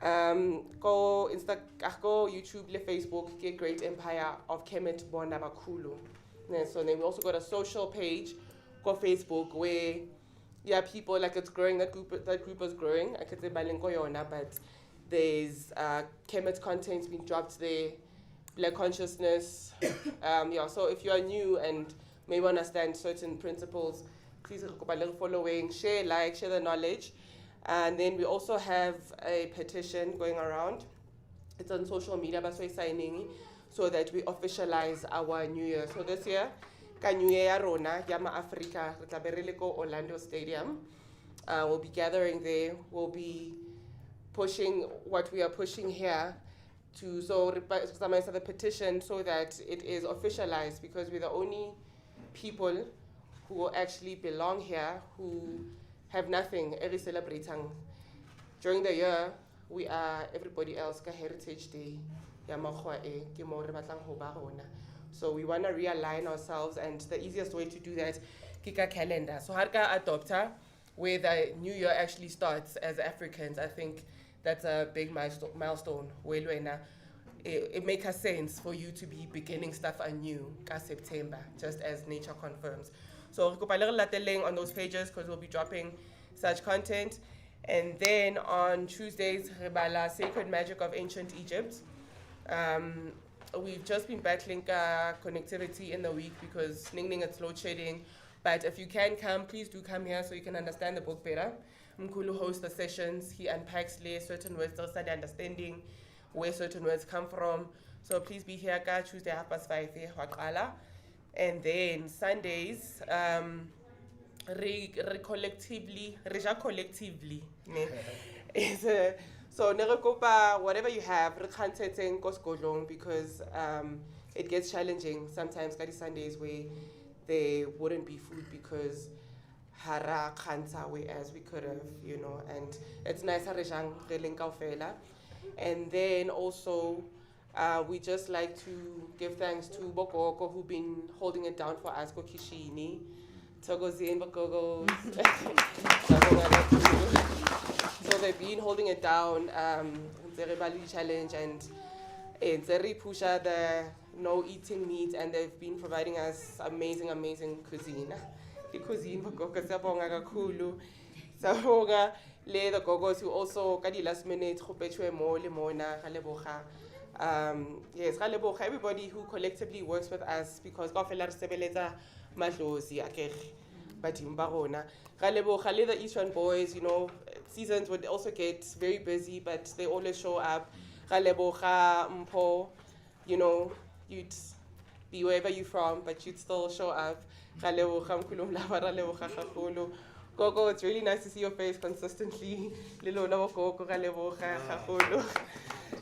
Go YouTube, le Facebook, get Great Empire of Kemet Bona Mkhulu. Yeah, so then we also got a social page, go Facebook, where people like it's growing. That group is growing. I could say Balenkoyona, but there's Kemet content's been dropped there. Black consciousness. So if you are new and maybe understand certain principles, please following, share, share the knowledge. And then we also have a petition going around. It's on social media, but we're signing so that we officialize our new year. So this year, New Year Rona, Yama Africa, Orlando Stadium. We'll be gathering there. We'll be pushing what we are pushing here to the petition so that it is officialized, because we're the only people who actually belong here, who have nothing, every celebrating. During the year, we are everybody else, Heritage Day, so we want to realign ourselves, and the easiest way to do that, Afrikan Calendar. So Harka adopter, where the new year actually starts as Africans. I think that's a big milestone. It makes sense for you to be beginning stuff anew September, just as nature confirms. So on those pages, because we'll be dropping such content. And then on Tuesdays, Sacred Magic of Ancient Egypt. We've just been battling connectivity in the week because it's load shedding. But if you can come, please do come here so you can understand the book better. Mkhulu hosts the sessions. He unpacks certain words, they'll start understanding where certain words come from. So please be here, Tuesday 5:30. And then Sundays, collectively. So Nerekopa, whatever you have, because it gets challenging sometimes. Sundays where there wouldn't be food because hara kanta as we could have, and it's nice. And then also, we just like to give thanks to Bokoko, who've been holding it down for us, Kishini, Togozin, Bokogos. So they've been holding it down, the Rebali Challenge, and Zeri Pusha, the no eating meat, and they've been providing us amazing cuisine. The cuisine, Bokoko, Sabonga, Mkhulu, Sabonga. The gogos who also last minute yes, everybody who collectively works with us, because the Eastern boys, seasons would also get very busy, but they always show up. You'd be wherever you're from, but you'd still show up. Gogo, it's really nice to see your face consistently.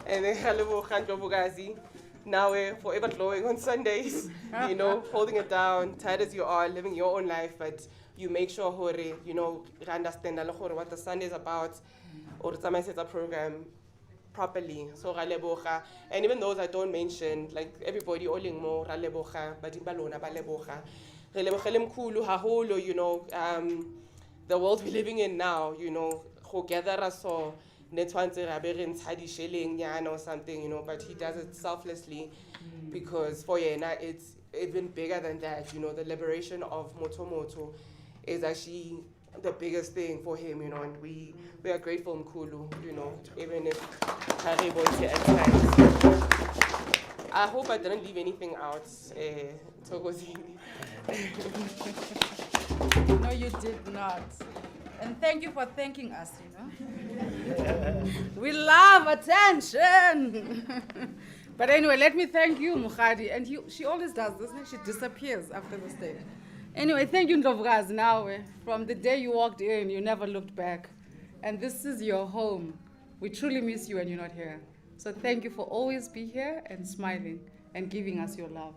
And then now we're forever glowing on Sundays, holding it down, tired as you are, living your own life, but you make sure, understand what the Sunday is about, or the program properly. So and even those I don't mention, like everybody, all more but the world we're living in now, who gather us or or something, but he does it selflessly because for Yena it's even bigger than that. The liberation of Moto is actually the biggest thing for him, and we are grateful, Mkhulu, even if Haribo at times. I hope I didn't leave anything out, Togozini. No, you did not. And thank you for thanking us, We love attention. But anyway, let me thank you, Mukhadi. And she always does this, she disappears after the stage. Anyway, thank you, Ndlovukaz. Now, from the day you walked in, you never looked back. And this is your home. We truly miss you when you're not here. So thank you for always being here and smiling and giving us your love.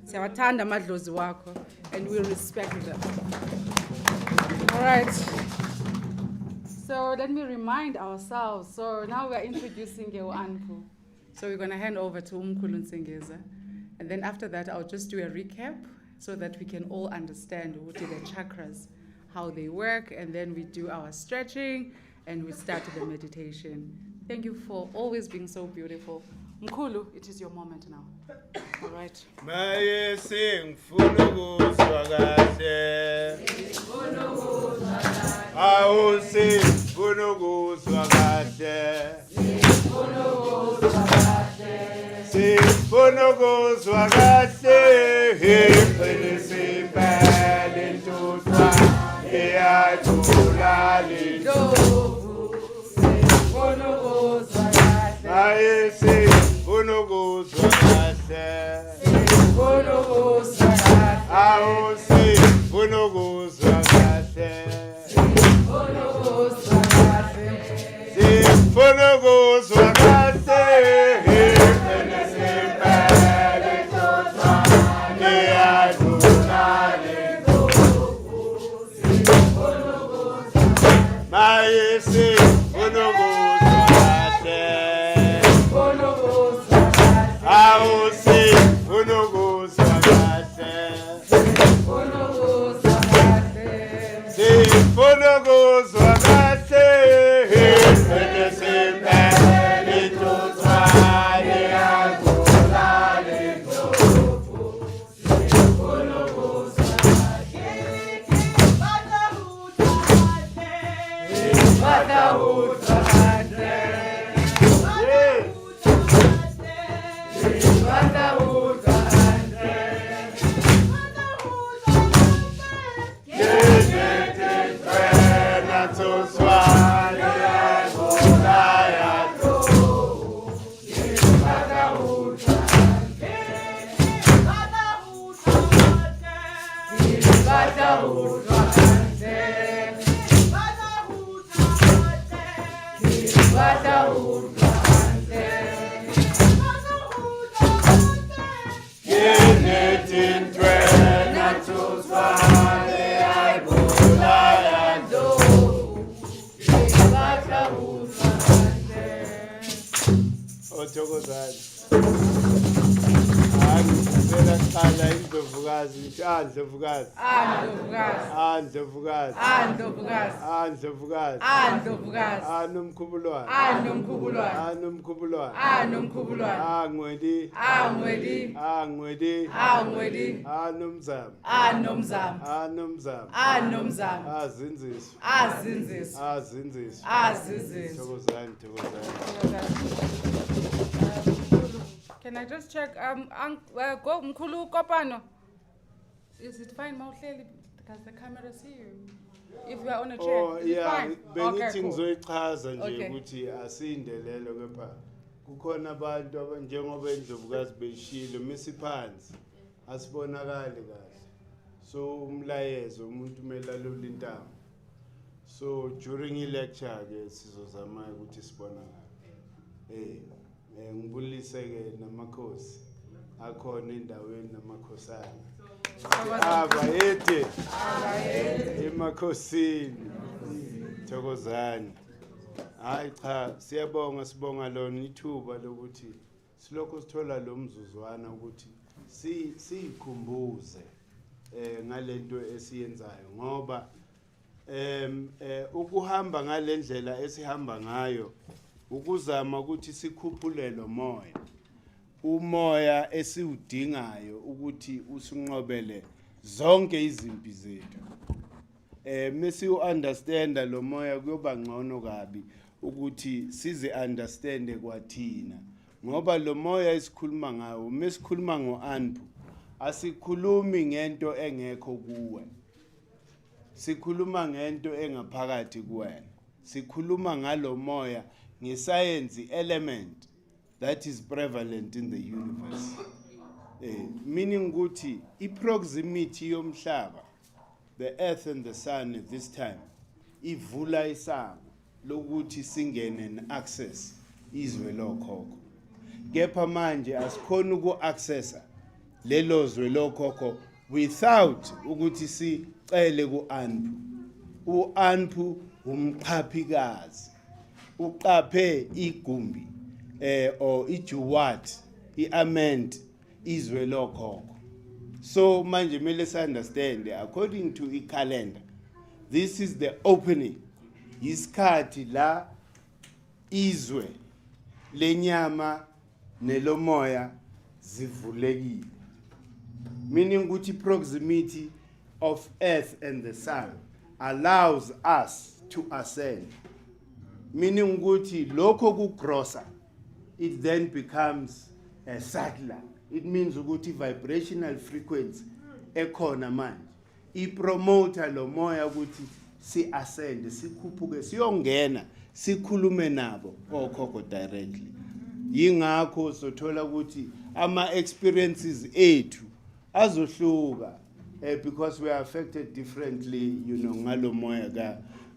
Siyawathanda amadlozi wakho, and we respect them. All right. So let me remind ourselves. So now we're introducing Anpu. So we're going to hand over to Mkhulu Nsingiza. And then after that, I'll just do a recap so that we can all understand what are the chakras, how they work, and then we do our stretching, and we start the meditation. Thank you for always being so beautiful. Mkhulu, it is your moment now. All right. Maye singifuna ukuzwa kahle. Awu singifuna ukuzwa kahle. Singifuna ukuzwa kahle. Iqinise impela intutha iyadlula lidlovu. Singifuna ukuzwa kahle. Maye singifuna ukuzwa kahle. Singifuna ukuzwa kahle. Awu singifuna ukuzwa kahle. Singifuna ukuzwa kahle. Singifuna ukuzwa kahle. Iqinise impela intutha iyadlula lidlovu. Singifuna ukuzwa kahle. Maye singifuna ukuzwa kahle. Singifuna ukuzwa kahle. Awu singifuna ukuzwa kahle. Singifuna ukuzwa kahle. Singifuna ukuzwa kahle. Iqinise impela intutha iyadlula lidlovu. Singifuna ukuzwa kahle. Badawuta kahle. Badawuta kahle. Yetetena toswali yadlula yadlovu. Badawuta kahle. Badawuta kahle. Othokozani. Angicela kuqala indlovukazi ngithi Ndlovukazi. Ndlovukazi. Ndlovukazi. Ndlovukazi. Ndlovukazi. Ndlovukazi. Nomkhubulwane. Nomkhubulwane. Nomkhubulwane. Nomkhubulwane. Ngwedi. Ngwedi. Ngwedi. Ngwedi. Nomzamo. Nomzamo. Nomzamo. Nomzamo. Azinziswa. Azinziswa. Azinziswa. Azinziswa. Thokozani, thokozani. Can I just check? Go Mkhulu Kopano. Is it fine, Mauhleli? Because the camera see you. If you are on a chair, Oh is it yeah, fine? bengithi cool. ngizoyichaza nje Okay. ukuthi asindelelo kepha kukhona abantu njengoba indlovukazi beshilo misiphansi asibonakali kahle. So umlayezo umuntu melalula intamo. So during i-lecture ke sizozama ukuthi sibonakale. Ngibulise ke namakhosi akhona endaweni namakhosana. Abayede emakhosini. Thokozani. Hayi cha siyabonga sibonga lona ithuba lokuthi silokho sithola lo mzuzwana ukuthi sikhumbuze ngalento esiyenzayo ngoba ukuhamba ngalendlela esihamba ngayo ukuzama ukuthi sikhuphulele moya umoya esiudingayo ukuthi usinqobele zonke izimpi zethu mase understanda lo moya kuyoba ngcono kabi ukuthi size understande kwathina ngoba lo moya esikhuluma ngawo mesikhuluma ngoAnpu asikhulumi ngento engekho kuwe sikhuluma ngento engaphakathi kuwena sikhuluma ngalo moya ngescience element that is prevalent in the universe meaning ukuthi iproximity yomhlaba the earth and the sun at this time ivula isango lokuthi singene neaccess izwe lokhokho kepha manje asikhona ukuaccessa lelo zwe lokhokho without ukuthi sicele kuAnpu uAnpu umqhaphikazi uqaphe igumbi or ijuwat iament izwe lokhokho so manje mele understand according to a calendar this is the opening isikhathi la izwe lenyama nelomoya zivulekile, meaning ukuthi proximity of earth and the sun allows us to ascend, meaning ukuthi lokho kugrossa, it then becomes a subtler. It means ukuthi vibrational frequency ekhona manje ipromota lo moya ukuthi si ascend, sikhuphuke siyongena sikhulume nabo okhokho directly. Yingakho sothola ukuthi ama experiences ethu azohluka because we are affected differently, ngalo moya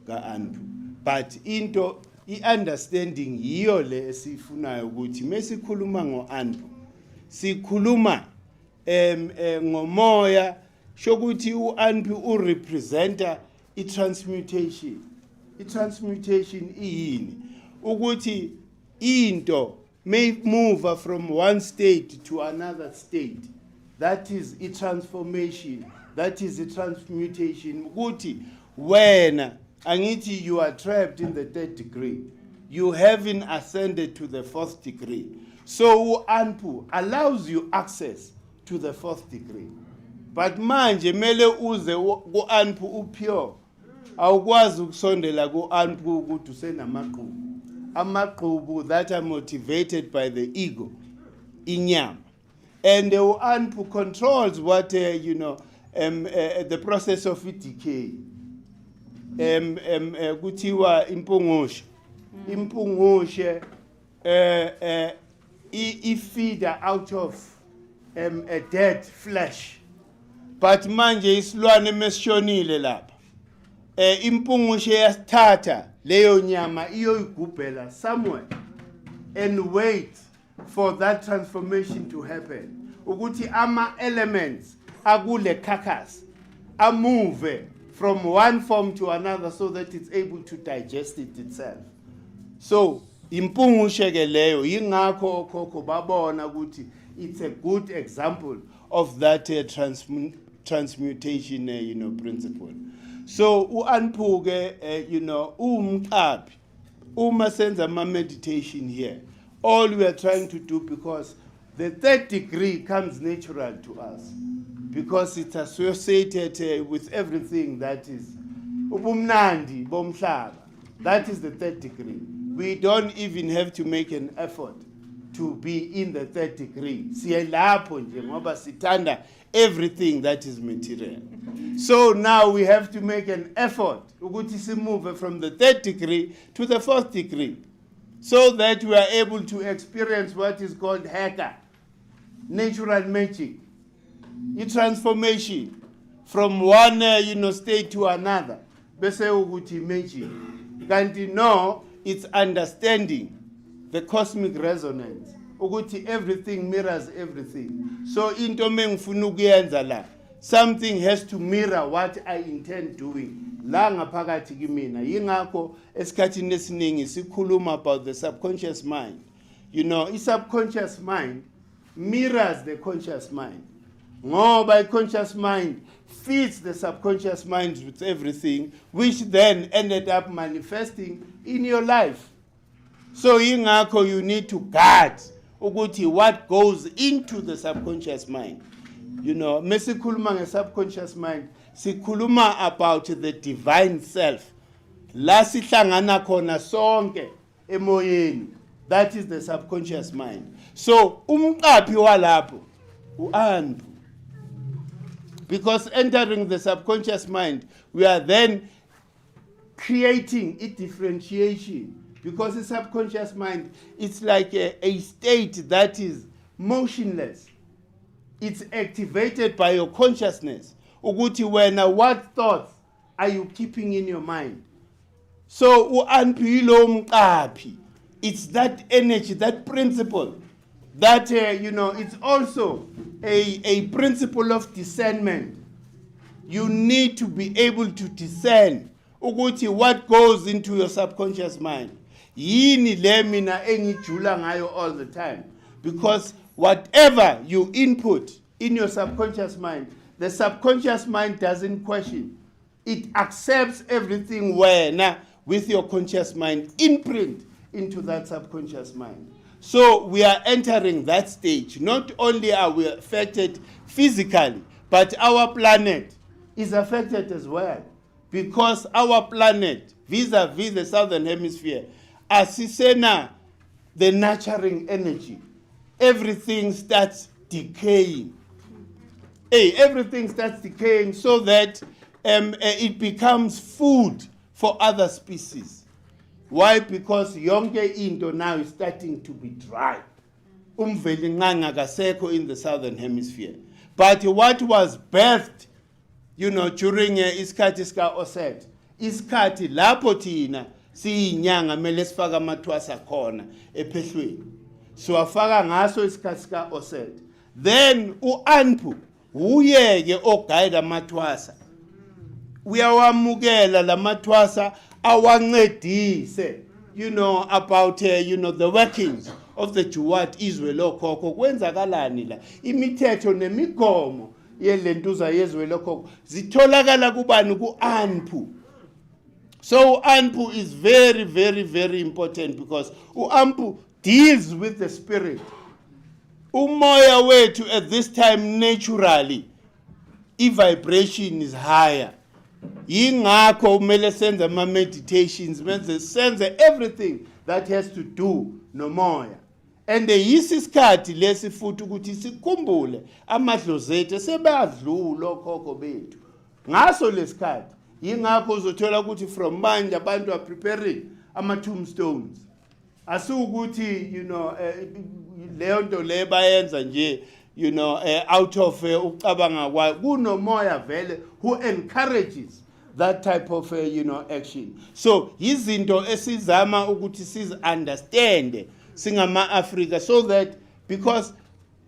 ka Anpu. But into i-understanding yiyo le esifunayo ukuthi mesikhuluma ngo Anpu sikhuluma ngomoya shokuthi uAnpu urepresenta i-transmutation. I-transmutation iyini ukuthi into may move from one state to another state. That is a transformation. That is a transmutation. Ukuthi when angithi you are trapped in the 3rd degree, you haven't ascended to the 4th degree. So Anpu allows you access to the 4th degree. But manje mele uze ku Anpu upure. Awukwazi ukusondela ku Anpu ukuthi usenamaqhubu. Amaqhubu that are motivated by the ego, inyama. And the Anpu controls what, the process of decay. Kutiwa impungushe. Impungushe feed out of a dead flesh. But manje isilwane mesishonile lapha. Impungushe yasithatha leyo nyama iyoyigubhela somewhere and wait for that transformation to happen. Ukuthi ama elements akule carcass move from one form to another so that it's able to digest it itself. So impungushe ke leyo yingakho okhokho babona ukuthi it's a good example of that transmutation principle. So uAnpu ke umqaphi uma senza ama meditation here, all we are trying to do, because the 3rd degree comes natural to us because it's associated with everything that is ubumnandi bomhlaba. That is the 3rd degree. We don't even have to make an effort to be in the 3rd degree. Siyelapho nje ngoba sithanda everything that is material. So now we have to make an effort ukuthi simove from the 3rd degree to the 4th degree so that we are able to experience what is called heka, natural magic, a transformation from one state to another. Bese ukuthi magic. Kanti no, it's understanding the cosmic resonance. Ukuthi everything mirrors everything. So into mengifuna ukuyenza la, something has to mirror what I intend doing. La ngaphakathi kimina. Yingakho esikhathini esiningi sikhuluma about the subconscious mind. I subconscious mind mirrors the conscious mind. Ngoba i-conscious mind feeds the subconscious mind with everything, which then ended up manifesting in your life. So yingakho you need to guard ukuthi what goes into the subconscious mind. Mesikhuluma nge-subconscious mind, sikhuluma about the divine self. La sihlangana khona sonke emoyeni. That is the subconscious mind. So umqaphi walapho uAnpu. Because entering the subconscious mind, we are then creating a differentiation. Because the subconscious mind, it's like a state that is motionless. It's activated by your consciousness. Ukuthi wena, what thoughts are you keeping in your mind? So uAnpu ilo mqaphi. It's that energy, that principle, that it's also a principle of discernment. You need to be able to discern ukuthi what goes into your subconscious mind. Yini le mina engijula ngayo all the time. Because whatever you input in your subconscious mind, the subconscious mind doesn't question. It accepts everything wena with your conscious mind imprint into that subconscious mind. So we are entering that stage. Not only are we affected physically, but our planet is affected as well. Because our planet, vis-a-vis the southern hemisphere, asisena the nurturing energy. Everything starts decaying. Everything starts decaying so that it becomes food for other species. Why? Because yonke into now is starting to be dry. Umvelinqanga kasekho in the southern hemisphere. But what was birthed, during isikhathi sika Oset, isikhathi lapho thina siyinyanga mele sifaka amathwasa khona ephehlweni. So afaka ngaso isikhathi sika Oset. Then uAnpu uyeke oguide amathwasa. Uyawamukela lamathwasa awancedise, about the workings of the Juwat Israel okhokho kwenzakalani la imithetho nemigomo yelentuza yezwe lokhokho zitholakala kubani kuAnpu. So Anpu is very, very, very important because uAnpu deals with the spirit. Umoya wethu at this time naturally vibration is higher. Yingakho kumele senze ama meditations, senze everything that has to do nomoya. And yisisikhathi lesi futhi ukuthi sikhumbule amadlozi ethu sebadlula okhokho bethu. Ngaso lesikhathi yingakho uzothola ukuthi from manje abantu are preparing ama tombstones. Asukuthi leyo nto le bayenza nje out of ucabanga kwayo kunomoya vele who encourages that type of action. So izinto esizama ukuthi siz understand singama Africa, so that because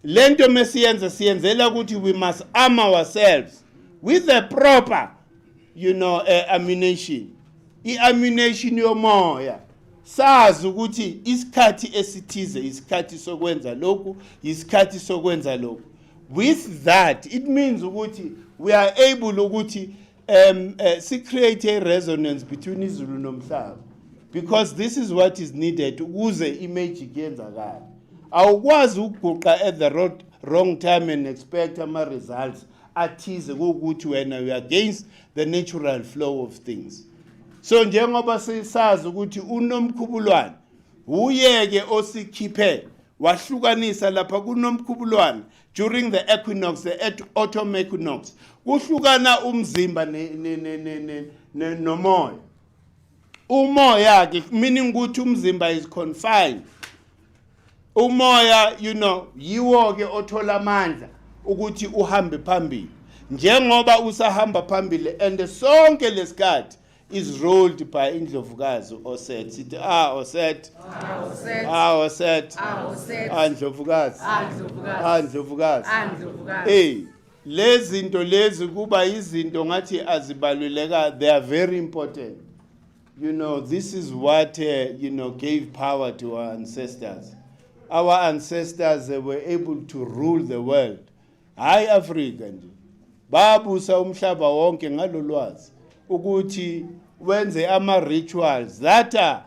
lento mesiyenza siyenzela ukuthi we must arm ourselves with the proper ammunition. I-ammunition yomoya. Sazi ukuthi isikhathi esithize isikhathi sokwenza lokhu, isikhathi sokwenza lokhu. With that, it means ukuthi we are able ukuthi create a resonance between izulu nomhlaba, because this is what is needed ukuze image yenzakala. Awukwazi ukuguqa at the wrong time and expect ama results athize ukuthi wena you are against the natural flow of things. So njengoba sisazi ukuthi unomkhubulwane uyeke osikhiphe wahlukanisa lapha kunomkhubulwane during the equinox, the autumn equinox, kuhlukana umzimba nomoya. Umoya ke meaning ukuthi umzimba is confined. Umoya yiwo ke othola amandla ukuthi uhambe phambili. Njengoba usahamba phambili and sonke lesikhathi is ruled by Indlovukazi Oset. Sithi Oset. Oset. Ndlovukazi. Ndlovukazi. Lezi zinto lezi kuba izinto ngathi azibaluleka, they are very important. This is what gave power to our ancestors. Our ancestors, they were able to rule the world. Hayi Africa nje. Babusa umhlaba wonke ngalolwazi ukuthi wenze ama rituals that are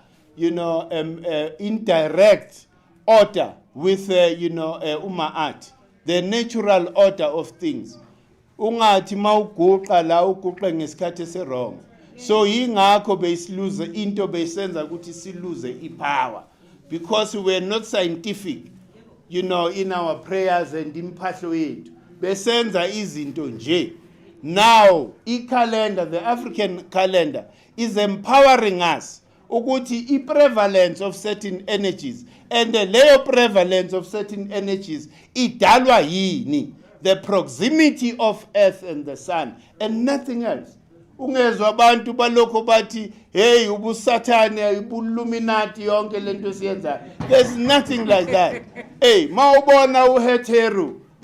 in direct order with art, the natural order of things. Ungathi mawuguqa la uguqe ngesikhathi wrong. So yingakho besilose into besenza ukuthi silose ipower, because we were not scientific in our prayers and imphahlo yethu besenza izinto nje. Now, calendar, the African calendar, is empowering us ukuthi i-prevalence of certain energies and the leyo prevalence of certain energies idalwa yini, the proximity of earth and the sun and nothing else. Ungezwa abantu balokho bathi hey ubusathane ubuluminati yonke lento siyenza. There's nothing like that. Mawubona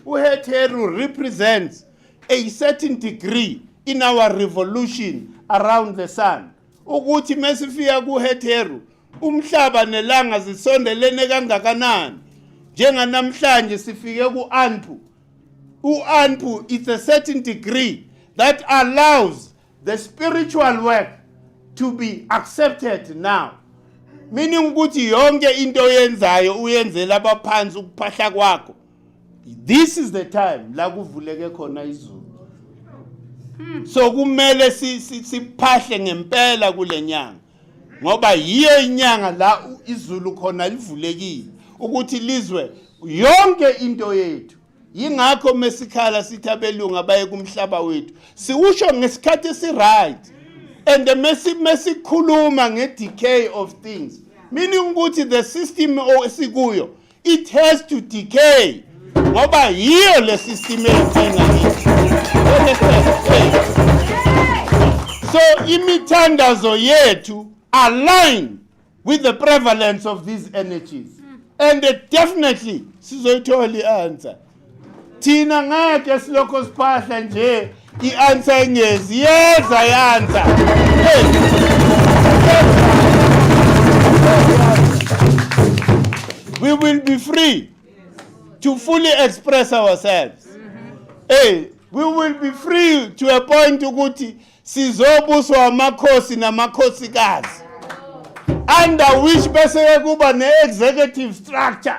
uHeteru represents a certain degree in our revolution around the sun. Ukuthi mesifika kuHeteru umhlaba nelanga zisondelene kangakanani. Njenganamhlanje sifike kuAnpu. uAnpu is a certain degree that allows the spiritual work to be accepted now. meaning ukuthi yonke into oyenzayo uyenzela abaphansi ukuphahla kwakho. This is the time la kuvuleke khona izulu. So kumele siphahle ngempela kule nyanga ngoba yiyo inyanga la izulu khona livulekile ukuthi lizwe yonke into yethu. Yingakho mesikhala sithi abelungu abaye kumhlaba wethu sikusho ngesikhathi esi-right and mesikhuluma nge-decay of things, meaning ukuthi the system esikuyo it has to decay ngoba yiyo le system eyithenga. So imithandazo yethu align with the prevalence of these energies and definitely sizoyithola i-answer. Thina ngeke silokho siphahla nje i-answer ingezi yeza i-answer. We will be free to fully express ourselves. We will be free to a point ukuthi sizobuswa amakhosi namakhosikazi under which bese kuba ne-executive structure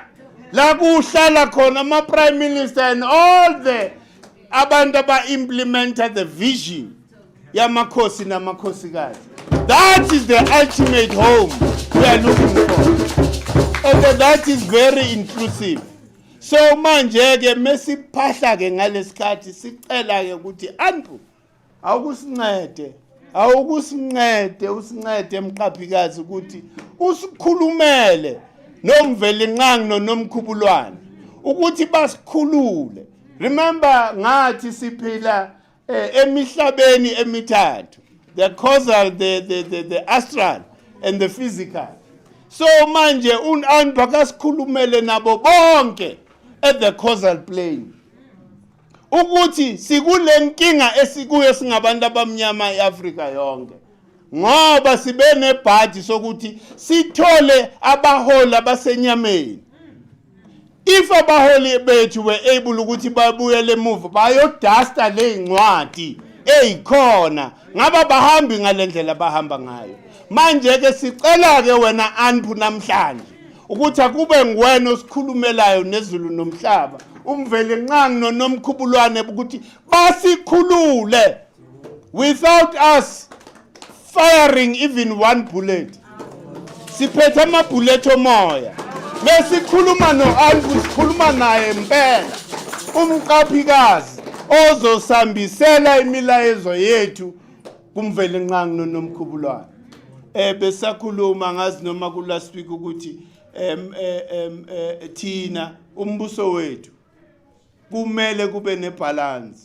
la kuhlala khona ama-prime minister and all the abantu aba-implementa the vision yamakhosi namakhosikazi. That is the ultimate home we are looking for, and that is very inclusive. So manje ke mesiphahla ke ngalesikhathi sicela ke ukuthi anpu awukusincede usincede Mqaphikazi ukuthi usikhulumele noMvelinqangi noMkhubulwane ukuthi basikhulule. Remember ngathi siphila emihlabeni emithathu, the causal, the astral and the physical. So manje anpu akasikhulumele nabo bonke at the causal plane ukuthi sikulenkinga esikuyo singabantu abamnyama eAfrika yonke ngoba sibe nebhadi sokuthi sithole abaholi abasenyameni. If abaholi bethu were able ukuthi babuyele emuva bayodasta le incwadi eyikhona ngaba bahambi ngalendlela bahamba ngayo. Manje ke sicela ke wena anpu namhlanje ukuthi akube ngwena osikhulumelayo nezulu nomhlaba uMvelinqangi noMkhubulwane ukuthi basikhulule without us firing even one bullet. Siphethe amabullet omoya mesikhuluma noanpu sikhuluma naye impela uMqaphikazi ozosambisela imilayezo yethu kuMvelinqangi noMkhubulwane. Besakhuluma ngazi noma ku last week ukuthi thina umbuso wethu kumele kube nebalance.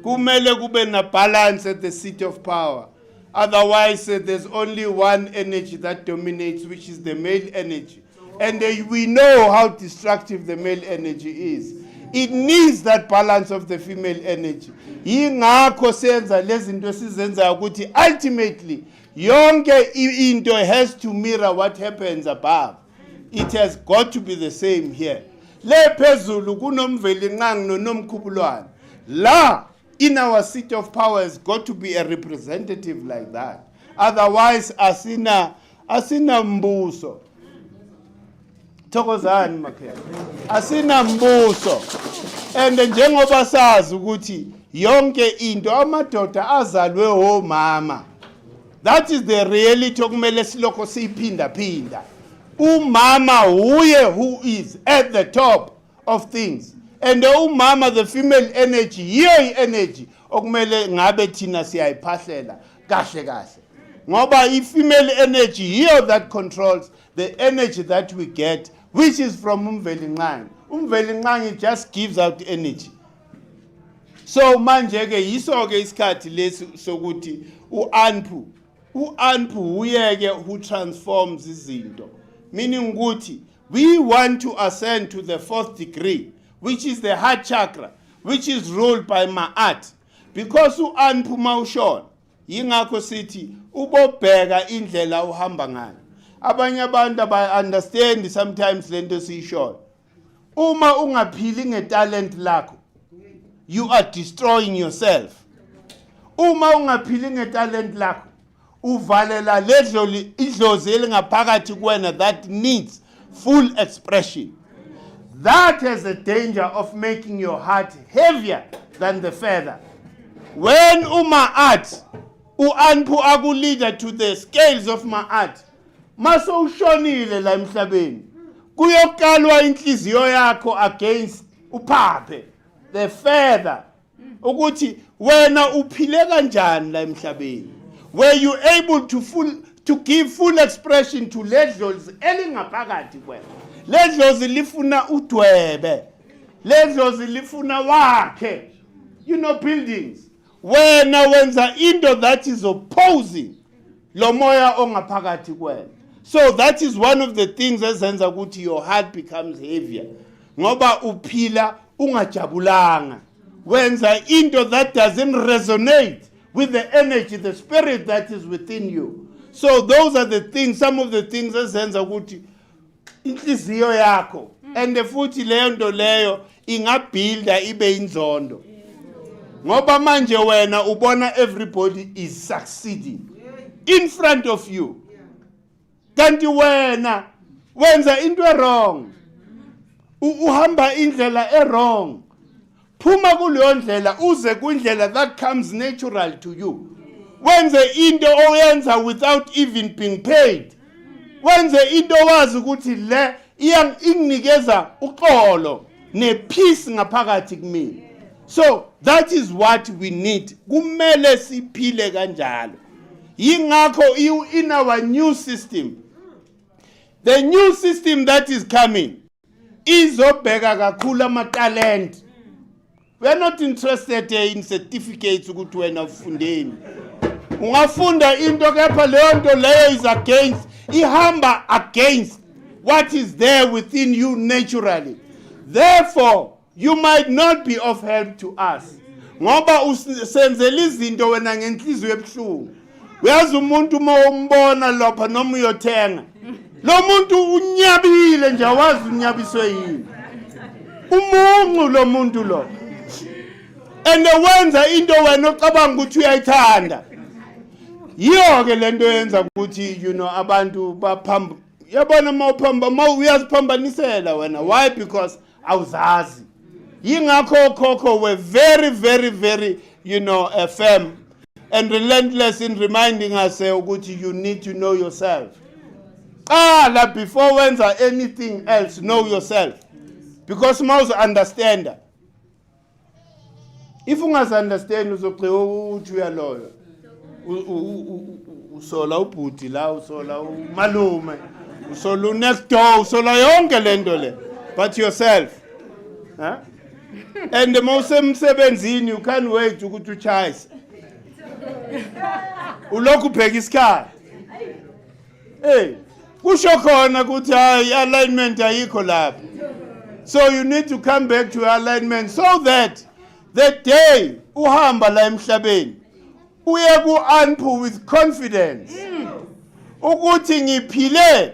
Kumele kube na balance at the seat of power. Otherwise there's only one energy that dominates, which is the male energy. And we know how destructive the male energy is. It needs that balance of the female energy. Yingakho senza lezi zinto sizenza ukuthi ultimately yonke into has to mirror what happens above. It has got to be the same here. Le phezulu kunoMvelinqangi noMkhubulwane. La in our seat of power has got to be a representative like that. Otherwise asina mbuso. Thokozani makhaya. Asina mbuso. And njengoba sazi ukuthi yonke into amadoda azalwe omama. That is the reality okumele silokho siyiphinda. Umama uye who is at the top of things. And umama, the female energy, yiyo energy okumele ngabe thina siyayiphahlela kahle. Ngoba i-female energy yiyo that controls the energy that we get, which is from uMvelinqangi. uMvelinqangi just gives out energy. So manje ke yiso ke isikhathi lesi sokuthi uAnpu uyeke who transforms izinto. Meaning ukuthi we want to ascend to the 4th degree, which is the heart chakra, which is ruled by Ma'at. Because uAnpu mawushona, yingakho sithi ubobheka indlela uhamba ngayo. Abanye abantu understand sometimes lento siyishona. Uma ungaphili ngetalent lakho, you are destroying yourself. Uma ungaphili ngetalent lakho, uvalela ledloli idlozi elingaphakathi kuwena that needs full expression. That has a danger of making your heart heavier than the feather. When uMa'at, u-Anpu akulida to the scales of Ma'at, maso ushonile la emhlabeni, kuyokalwa inhliziyo yakho against uphaphe, the feather, ukuthi wena uphile kanjani la emhlabeni. Were you able to give full expression to ledlozi elingaphakathi kwena? Ledlozi lifuna udwebe, ledlozi lifuna wakhe, buildings. Wena wenza into that is opposing lo moya ongaphakathi kwena. So that is one of the things ezenza ukuthi your heart becomes heavier. Ngoba uphila ungajabulanga. Wenza into that doesn't resonate with the energy, the spirit that is within you. So those are the things, some of the things ezenza ukuthi inhliziyo yakho and futhi leyo nto leyo ingabuilda ibe inzondo. Ngoba manje wena ubona everybody is succeeding in front of you. Kanti wena wenza into wrong. Uhamba indlela wrong. Phuma kuleyo ndlela uze kwindlela that comes natural to you. Wenze into oyenza without even being paid. Wenze into wazi ukuthi le inginikeza uxolo nepeace ngaphakathi kimi. So that is what we need. Kumele siphile kanjalo. Yingakho in our new system, the new system that is coming, izobheka kakhulu ama-talent. We are not interested in certificates ukuthi wena ufundeni. Ungafunda into kepha leyo nto leyo is against, ihamba against what is there within you naturally. Therefore, you might not be of help to us. Ngoba usenzela izinto wena ngenhliziyo ebuhlungu. Uyazi umuntu uma umbona lapha noma uyothenga. Lo muntu unyabile nje wazi unyabiswe yini. Umungu lo muntu lo. And wenza into wena ocabanga ukuthi uyayithanda. Yiyo ke lento yenza ukuthi abantu baphamba. Yabona mawuphamba uyaziphambanisela wena. Why? Because awuzazi. Yingakho khokho were very very very firm and relentless in reminding us ukuthi you need to know yourself. Before wenza anything else, know yourself. Because mawuzo understand. If ungazi understand uzogcina uthi uyaloyo. Usola ubhuti la, usola umalume, usola next door, usola yonke lento le. But yourself. Huh? And the most emsebenzini you can't wait ukuthi uchayise. Ulokhu ubheka isikhathi. Kusho khona ukuthi alignment ayikho lapha. So you need to come back to alignment so that the day uhamba la emhlabeni uye ku-Anpu with confidence. Ukuthi ngiphile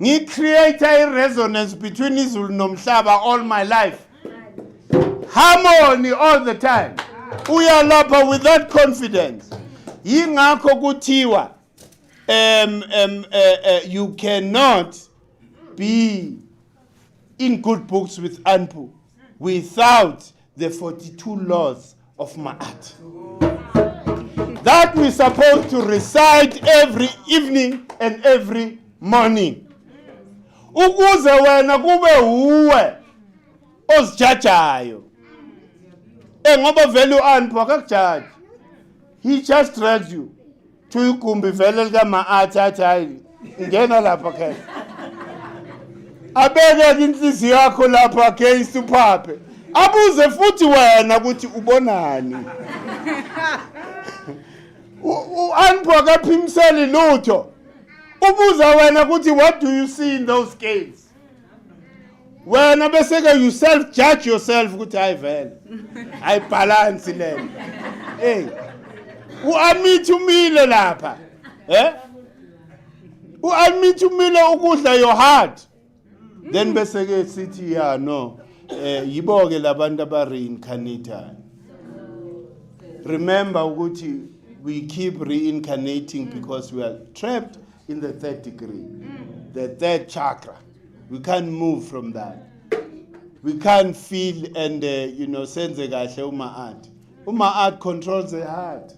ngicreate a resonance between izulu nomhlaba all my life. Harmony all the time. Uyalapha with that confidence. Yingakho kuthiwa you cannot be in good books with Anpu without the 42 laws of Ma'at. That we're supposed to recite every evening and every morning. Ukuze wena kube uwe ozijajayo. Ngoba vele uAnpu akakujaji. He just drags you to igumbi vele lika Ma'at athi ngena lapha ke. Abeke inhliziyo yakho lapha against uphaphe. Abuze futhi wena ukuthi ubonani. uAnpu akaphimiseli lutho. Ubuza wena ukuthi what do you see in those scales? Wena bese you self judge yourself ukuthi hayi vele. Hayi balance le. U-admit umile lapha. U-admit umile ukudla your heart. Then bese ke sithi yeah no. Yibo ke labantu aba reincarnate. Remember ukuthi we keep reincarnating because we are trapped in the third degree, the third chakra. We can't move from that. We can't feel and, senze kahle uma-art. Uma-art controls the heart.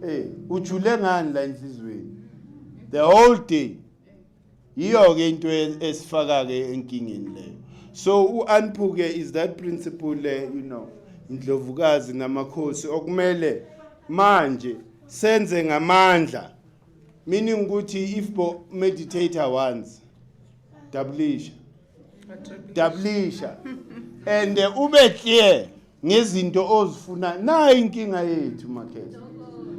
Hey, ujule ngani la enhlizweni? The whole day. Yiyo-ke into esifaka-ke enkingeni leyo. So u-Anpuke is that principle, indlovukazi namakhosi okumele manje senze ngamandla. Meaning ukuthi if bo meditator once, dablisha. And ube clear ngezinto ozifuna. Na inkinga yethu makhetha.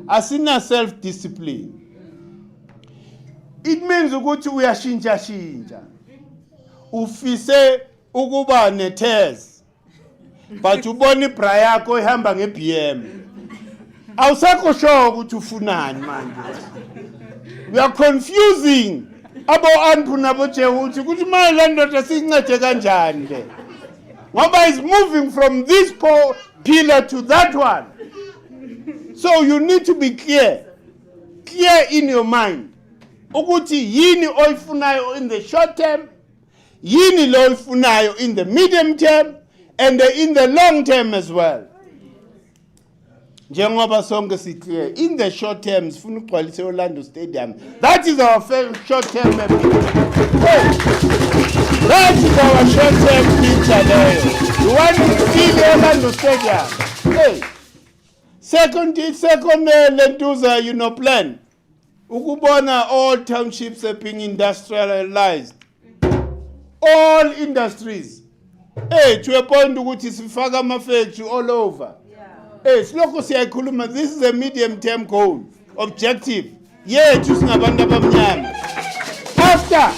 Asina self-discipline. It means ukuthi uyashintsha. Ufise ukuba nethes. But ubona ibra yakho ihamba nge-BM. Awusakho sure ukuthi ufunani manje. We are confusing abo Anpu nabo Jehuthi ukuthi manje la ndoda sincede kanjani le. Ngoba is moving from this pillar to that one. So you need to be clear in your mind. Ukuthi yini oyifunayo in the short term, yini lo oyifunayo in the medium term, and in the long term as well. Njengoba sonke siclear, in the short term sifuna ukugcwalisa Orlando Stadium. That is our short term picture. Hey, that is our short term picture there. You want to fill Orlando Stadium. Hey, second Lentuza, plan. Ukubona all townships are being industrialized. All industries. Hey, to a point ukuthi sifaka ama-factory all over. Hey, silokho siyayikhuluma, this is a medium term goal, objective. Yethu singabantu abamnyama. After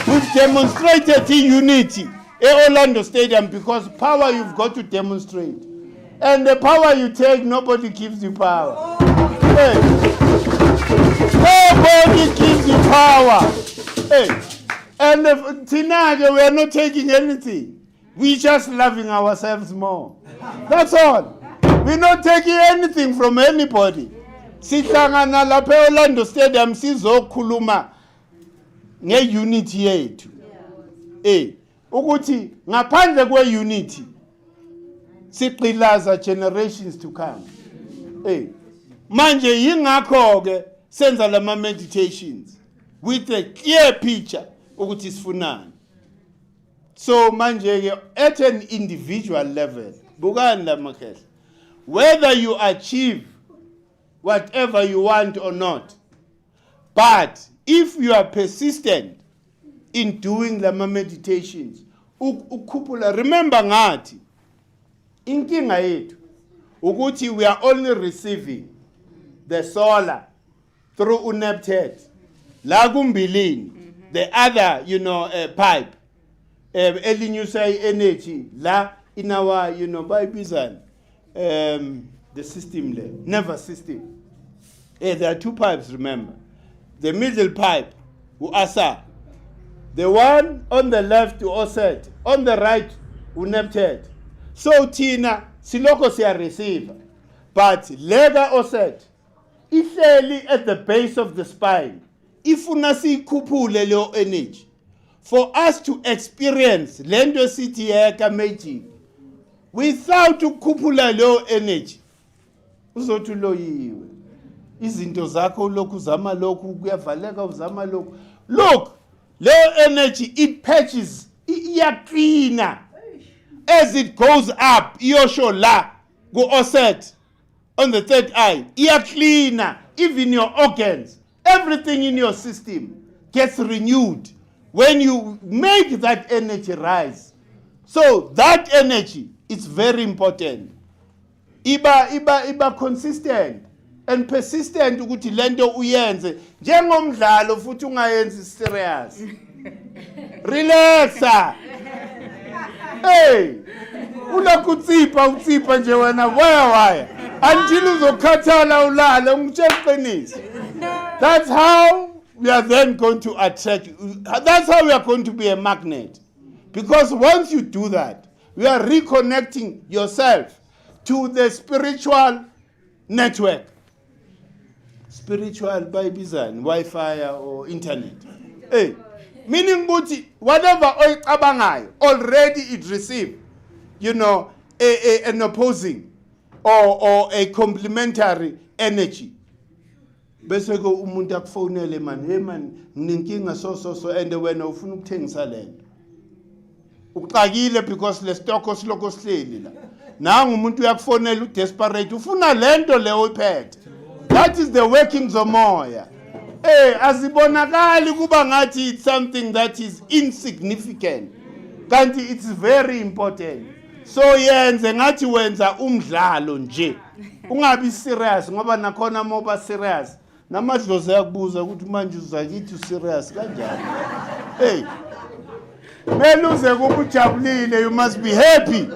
we've demonstrated unity at Orlando Stadium, because power you've got to demonstrate. And the power you take, nobody gives you power. Hey. Nobody gives you power. Hey. And tonight we are not taking anything. We're just loving ourselves more. That's all. We're not taking anything from anybody. Sihlangana lapha Orlando Stadium sizokhuluma ngeunity yethu. Ukuthi ngaphandle kweunity siqilaza generations to come. Manje yingakho ke senza lama meditations with a clear picture ukuthi sifunani. So manje ke at an individual level, bukani la makhehla, whether you achieve whatever you want or not, but if you are persistent in doing the meditations, ukhuphula, remember ngathi inkinga yethu ukuthi we are only receiving the solar through unepted la kumbilini, the other pipe elinyusa energy la in our bayibizana the system le nervous system. There are two pipes, remember. The middle pipe uasa, the one on the left uoset, on the right unepted. So Tina siloko siya receive, but lega oset ihleli at the base of the spine. Ifuna sikhuphule leyo energy for us to experience lento sithi yeka magic. Without ukhuphula leyo energy uzothi uloyiwe. Izinto zakho lokhu uzama lokhu kuyavaleka uzama lokhu. Look, leyo energy it patches, iyaqina. As it goes up, iyosho la go offset on the third eye, ear cleaner, even your organs, everything in your system gets renewed when you make that energy rise. So that energy is very important. Iba consistent and persistent ukuthi lento uyenze njengomdlalo futhi ungayenzi serious. Relaxa. Hey, utsipa nje wena waya until uzokhathala ulala umtshela. That's how we are then going to attract. That's how we are going to be a magnet. Because once you do that, we are reconnecting yourself to the spiritual network. spiritual bayibizani Wi-Fi or internet. Hey, meaning ukuthi whatever oyicabangayo already it received, you know, an opposing or a complementary energy. Bese ko umuntu akufonele man, hey man, nginenkinga so and wena ufuna ukuthengisa lento. Uxakile because le stock osiloko sihleli la. Nangu umuntu uyakufonela udesperate ufuna lento le oyiphethe. That is the workings of moya. Hey, azibonakali kuba ngathi it's something that is insignificant. Kanti it's very important. So yenze ngathi wenza umdlalo nje. Ungabi serious ngoba nakhona moba serious. Namadlozi ayakubuza ukuthi manje uzakithi serious kanjani. Hey. Meluze kubujabulile, you must be happy.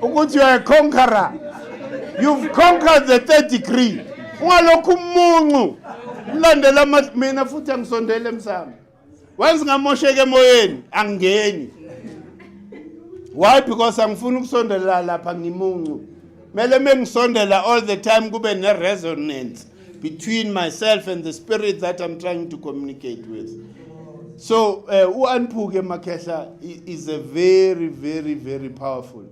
Ukuthi you are a conqueror. You've conquered the third degree. Ungalokhu umuncu. Ulandela mina futhi angisondele emsamo. Wenza ngamosheke emoyeni angeni. Why? Because angifuna ukusondela lapha ngimuncu. Mele mengisondela all the time kube ne resonance between myself and the spirit that I'm trying to communicate with. So uAnphuke Makhehla is a very, very, very powerful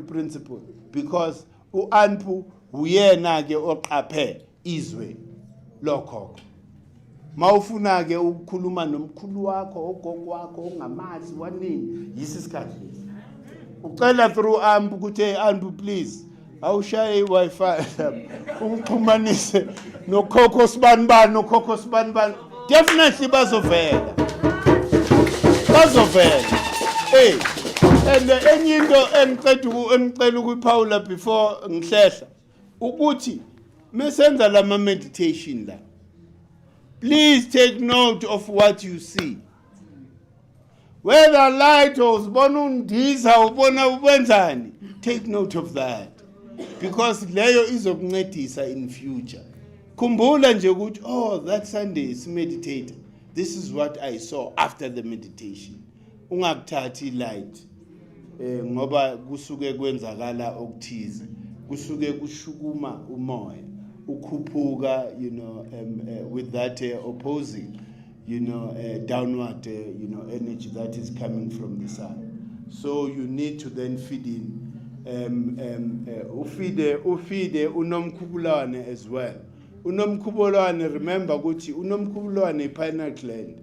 principle, because uAnphu uyena ke oqaphe izwe lokho. Mawufuna ke ukukhuluma nomkhulu wakho ogogo wakho ongamazi wanini yisisikhathi lesi. Ucela through Anphu ukuthi Anphu please awushaye iWi-Fi ungixhumanise nokhokho sibanibani definitely bazovela. Hey, and enye into engicela ukuyiphawula before ngihlehla ukuthi mesenza lama meditation la, please take note of what you see. Whether light or uzibona undiza ubona ubenzani, take note of that, because leyo izokuncedisa in future. Kumbula nje ukuthi oh that Sunday is meditated. This is what I saw after the meditation. Ungakuthathi light ngoba kusuke kwenzakala okuthize, kusuke kushukuma umoya ukhuphuka, you know, with that opposing, you know, downward, you know, energy that is coming from the sun. So you need to then feed in ufide unomkhubulwane as well. Unomkhubulwane, remember ukuthi unomkhubulwane pineal gland.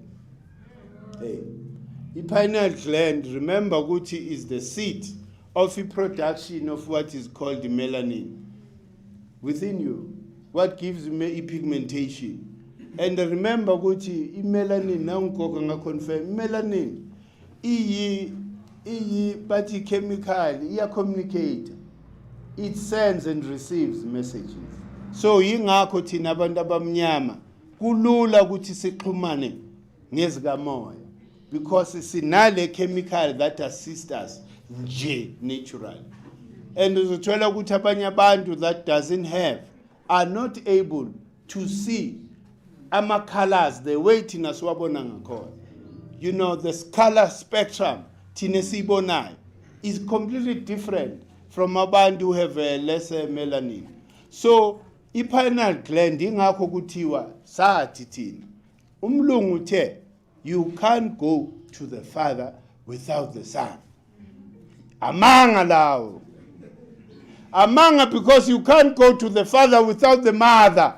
Hey, pineal gland, remember ukuthi is the seat of the production of what is called the melanin within you, what gives pigmentation. And remember ukuthi melanin nangogogo ngaconfirm melanin but chemical iya communicate, it sends and receives messages. So yingakho thina abantu abamnyama kulula ukuthi sixhumane ngezikamoya, because sinale chemical that assists us nje naturally. And uzothola ukuthi abanye abantu that doesn't have are not able to see ama colors the way thina siwabona ngakhona. You know, the color spectrum thina sibonayo is completely different from abantu who have lesser melanin. So pineal gland ingakho kuthiwa sathi thina umlungu uthe you can't go to the Father without the Son. Amanga lawo. Amanga, because you can't go to the Father without the Mother.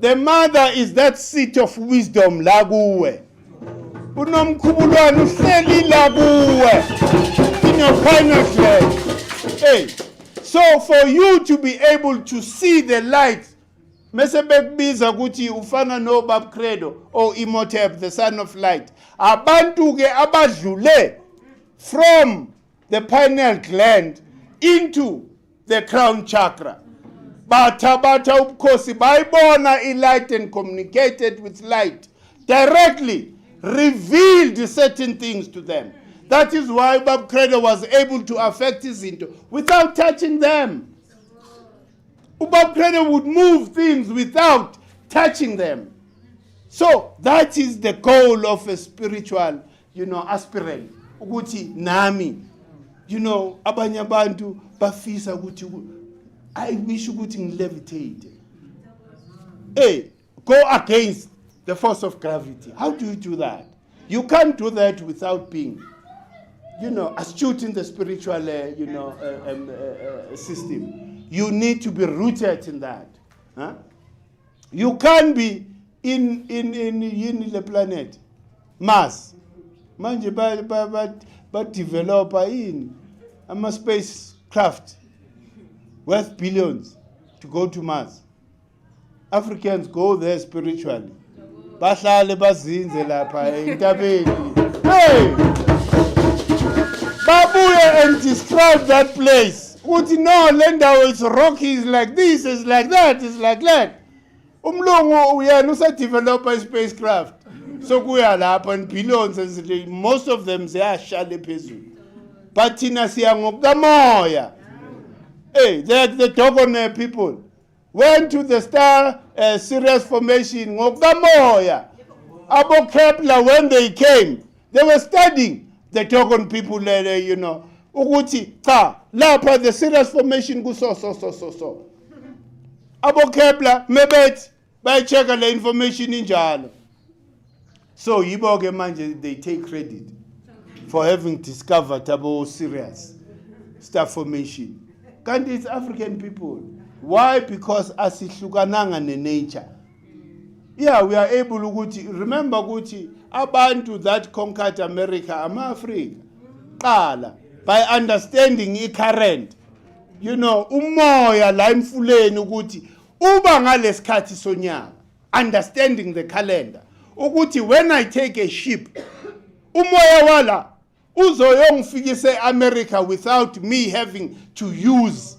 The Mother is that seat of wisdom la kuwe. Unomkhubulwane uhleli la kuwe in your pineal gland. Hey, so for you to be able to see the light, mese bekubiza ukuthi ufana no Bab Credo or Imhotep, the son of light. Abantu ke abadlule from the pineal gland into the crown chakra. Bata ubukhosi bayibona light and communicated with light directly, revealed certain things to them. That is why Bab Credo was able to affect izinto without touching them. Bab Credo would move things without touching them. So that is the goal of a spiritual, you know, aspirant. Ukuthi nami, you know, abanye abantu bafisa ukuthi I wish ukuthi ngilevitate. hey, go against the force of gravity. How do you do that? You can't do that without being, astute in the spiritual, system. You need to be rooted in that. Huh? You can't be in the planet Mars. Manje ba developer in a spacecraft worth billions to go to Mars. Africans go there spiritually. Bahlale bazinze lapha entabeni. Hey! Babuye and describe that place. Uthi no, lendawo is rocky, is like this, is like that, is like that. Umlungu uyena usa-developer i-spacecraft. So kuya lapha and billions and most of them ziyashale phezulu. But thina siya ngokukamoya. Hey, the Dogon people went to the star Sirius formation ngokukamoya. Abo Kepler, when they came, they were studying the Dogon people, ukuthi cha lapha the Sirius formation so. Abo Kepler mebet bayicheka le information injalo. So yibo-ke manje they take credit for having discovered abo Sirius star formation. Kanti it's African people. Why? Because asihlukananga ne-nature. Yeah, we are able ukuthi, remember ukuthi abantu that conquered America ama-Afrika. Qala, by understanding i-current. Umoya la emfuleni ukuthi uba ngalesikhathi sonyaka, understanding the calendar. Ukuthi when I take a ship, umoya wala uzoyongifikise America without me having to use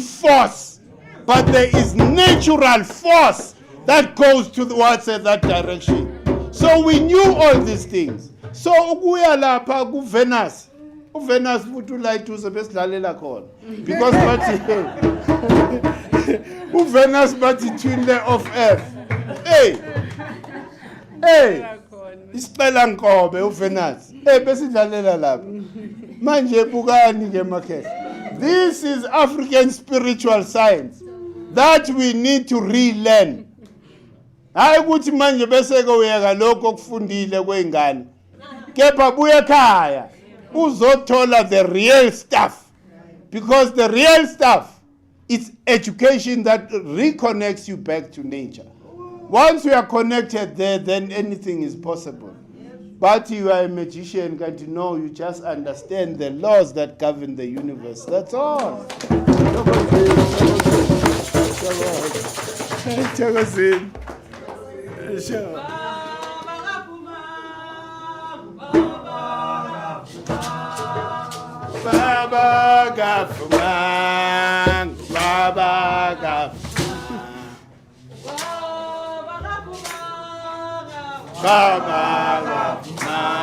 force. But there is natural force that goes towards that direction. So we knew all these things. So ukuya lapha ku Venus. uVenus futhi ulayithuze besidlalela khona. Because bathi uVenus bathi twin of earth. Hey. Isicela nkobe uVenus. Besidlalela lapha. Manje bukani ke makhehla. This is African spiritual science that we need to relearn. Hayi ukuthi manje bese ke uyeka lokho okufundile kweingane. Kepha buye ekhaya uzothola the real stuff. Because the real stuff is education that reconnects you back to nature. Once you are connected there, then anything is possible. But you are a magician, can't you know? You just understand the laws that govern the universe. That's all. Baba Gafman, Baba Gafman, Baba Gafman,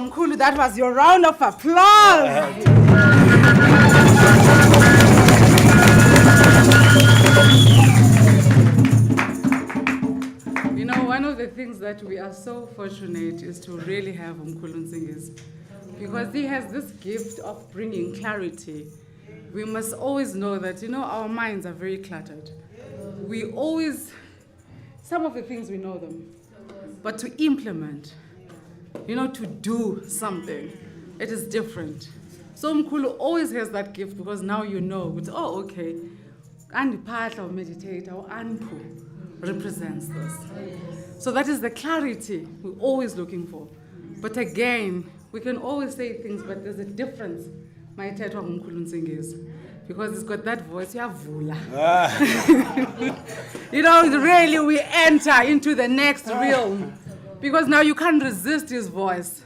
Mkhulu, that was your round of applause. You know, one of the things that we are so fortunate is to really have Mkhulu Nsingiza, because he has this gift of bringing clarity. We must always know that, you know, our minds are very cluttered. We always, some of the things we know them, but to implement, you know, to do something, it is different. So Mkhulu always has that gift, because now you know, it's, oh, okay, Andipatla or meditator or Anpu represents this. So that is the clarity we're always looking for. But again, we can always say things, but there's a difference. My title Mkhulu Nsingiza, because it's got that voice, yavula. You know, really we enter into the next realm, because now you can't resist his voice.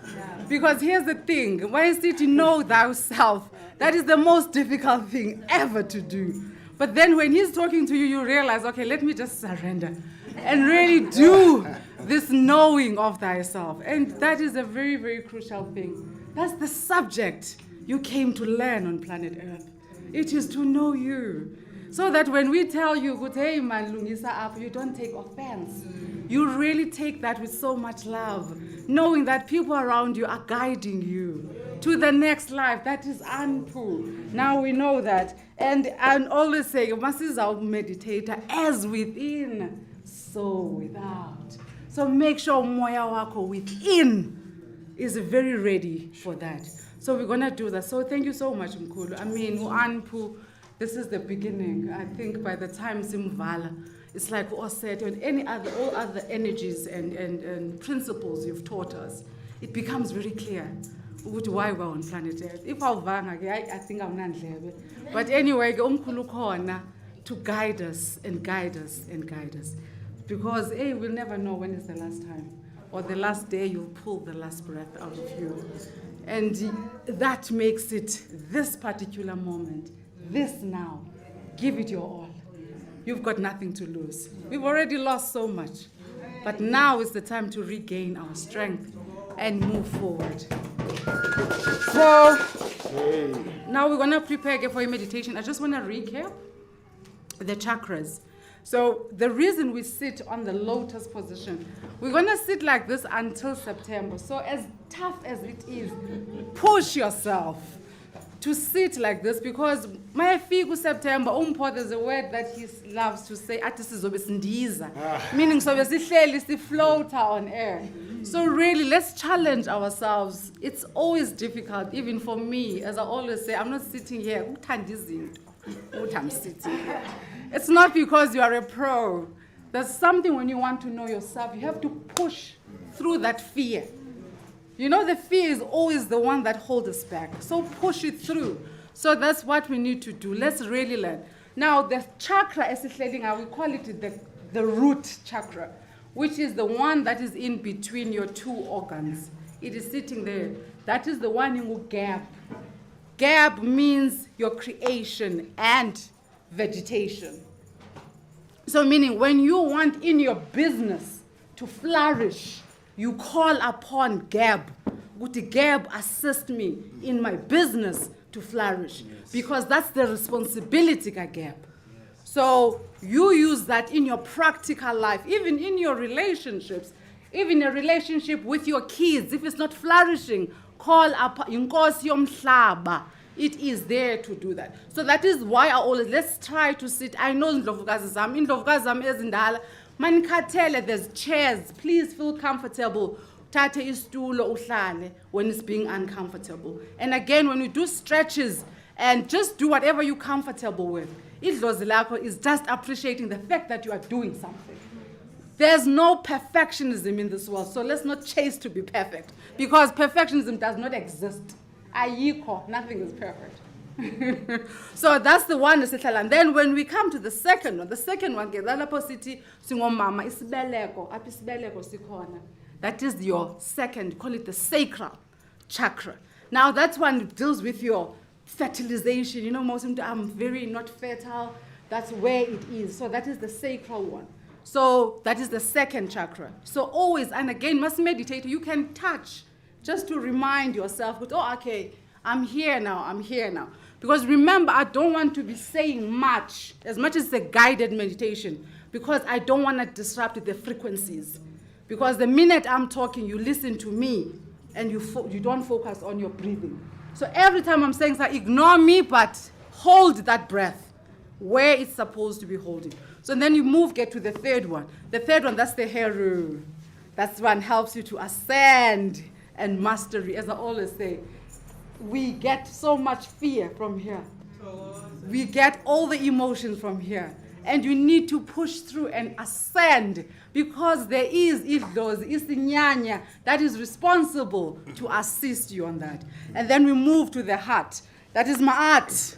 Because here's the thing, when you say to know thyself, that is the most difficult thing ever to do. But then when he's talking to you, you realize, okay, let me just surrender and really do this knowing of thyself. And that is a very, very crucial thing. That's the subject you came to learn on planet Earth. It is to know you. So that when we tell you, hey man, lungisa up, you don't take offense. You really take that with so much love, knowing that people around you are guiding you to the next life. That is Anpu. Now we know that. And always say, Masiza meditator, as within, so without. So make sure moya wako within is very ready for that. So we're gonna do that. So thank you so much, Mkhulu. I mean, Anpu, this is the beginning. I think by the time Simvala, it's like Oset and all other energies and principles you've taught us, it becomes very clear why we're on planet Earth. If I think I'm not there. But anyway, Mkhulu khona to guide us and guide us and guide us. Because we'll never know when is the last time, or the last day you'll pull the last breath out of you. And that makes it this particular moment, this now. Give it your all. You've got nothing to lose. We've already lost so much. But now is the time to regain our strength and move forward. So now we're going to prepare again for your meditation. I just want to recap the chakras. So the reason we sit on the lotus position, we're going to sit like this until September. So as tough as it is, push yourself to sit like this, because my figu September, there's a word that he loves to say, meaning so we float on air. So really, let's challenge ourselves. It's always difficult, even for me, as I always say, I'm not sitting here. I'm sitting here. It's not because you are a pro. There's something when you want to know yourself, you have to push through that fear. You know, the fear is always the one that holds us back. So push it through. So that's what we need to do. Let's really learn. Now, the chakra, we call it the root chakra, which is the one that is in between your two organs. It is sitting there. That is the one in gap. Gap means your creation and vegetation. So meaning when you want in your business to flourish, you call upon Gab. Would Gab assist me in my business to flourish? Yes. Because that's the responsibility, Gab. Yes. So you use that in your practical life, even in your relationships, even a relationship with your kids. If it's not flourishing, call upon Inkosi Yomhlaba. It is there to do that. So that is why I always, let's try to sit. I know in Ndlovukazam is in Dala. Manikatele, there's chairs. Please feel comfortable. Tate istulo uhlale when it's being uncomfortable. And again, when you do stretches and just do whatever you're comfortable with, idlozi lakho is just appreciating the fact that you are doing something. There's no perfectionism in this world, so let's not chase to be perfect, because perfectionism does not exist. Ayiko, nothing is perfect. So that's the one. And then when we come to the second one, that is your second, call it the sacral chakra. Now that one deals with your fertilization. You know, most of them, I'm very not fertile. That's where it is. So that is the sacral one. So that is the second chakra. So always, and again, must meditate. You can touch just to remind yourself, oh, okay, I'm here now, I'm here now. Because remember, I don't want to be saying much as it's a guided meditation, because I don't want to disrupt the frequencies. Because the minute I'm talking, you listen to me, and you don't focus on your breathing. So every time I'm saying something, ignore me, but hold that breath where it's supposed to be holding. So then you get to the third one. The third one, that's the heru. That one helps you to ascend and mastery. As I always say, we get so much fear from here. We get all the emotions from here. And you need to push through and ascend, because there is Isinyanya that is responsible to assist you on that. And then we move to the heart. That is Ma'at,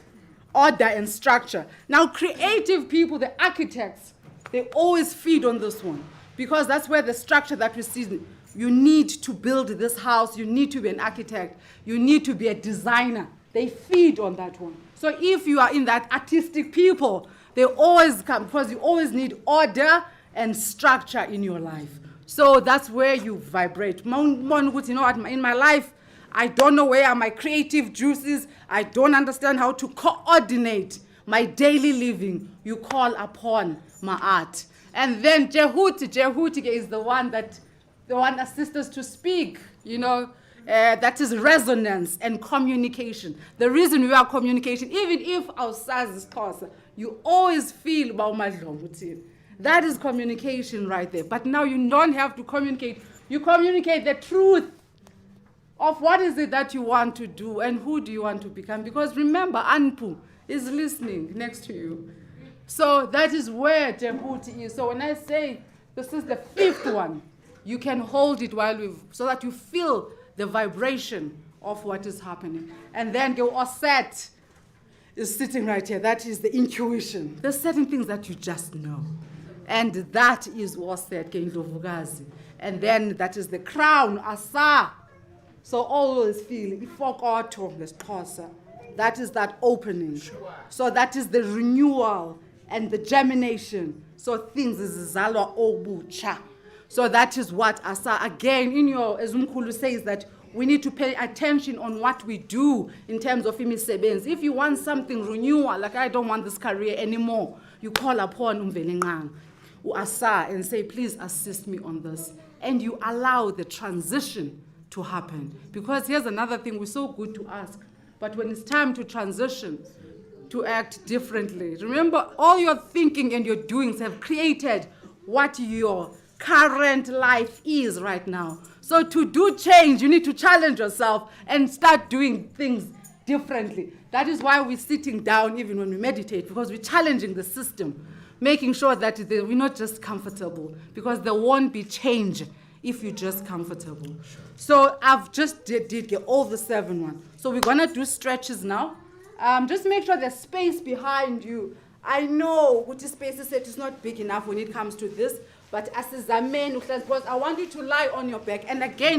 order and structure. Now, creative people, the architects, they always feed on this one, because that's where the structure that we see. You need to build this house. You need to be an architect. You need to be a designer. They feed on that one. So if you are in that artistic people, they always come, because you always need order and structure in your life. So that's where you vibrate. You know what, in my life, I don't know where are my creative juices. I don't understand how to coordinate my daily living. You call upon my art. And then Jehuti is the one assists us to speak, that is resonance and communication. The reason we are communication, even if our size is closer, you always feel that is communication right there. But now you don't have to communicate. You communicate the truth of what is it that you want to do and who do you want to become. Because remember, Anpu is listening next to you. So that is where Jehuti is. So when I say this is the fifth one, you can hold it so that you feel the vibration of what is happening. And then your Oset is sitting right here. That is the intuition. There's certain things that you just know. And that is Oset Kendovugazi. And then that is the crown, Asa. So always feel, Ifokoto, the Xhosa. That is that opening. So that is the renewal and the germination. So things is Zalwa Obucha. So that is what Asa, again, as Mkhulu says, that we need to pay attention on what we do in terms of imisebenzi. If you want something renewal, like I don't want this career anymore, you call upon Umvelingang, Asa, and say, please assist me on this. And you allow the transition to happen. Because here's another thing, we're so good to ask, but when it's time to transition, to act differently, remember all your thinking and your doings have created what your current life is right now. So to do change, you need to challenge yourself and start doing things differently. That is why we're sitting down even when we meditate, because we're challenging the system, making sure that we're not just comfortable, because there won't be change if you're just comfortable. So I've just did get all the 7 ones. So we're gonna do stretches now. Just make sure there's space behind you. I know what space is set is not big enough when it comes to this, but as a man, because I want you to lie on your back. And again,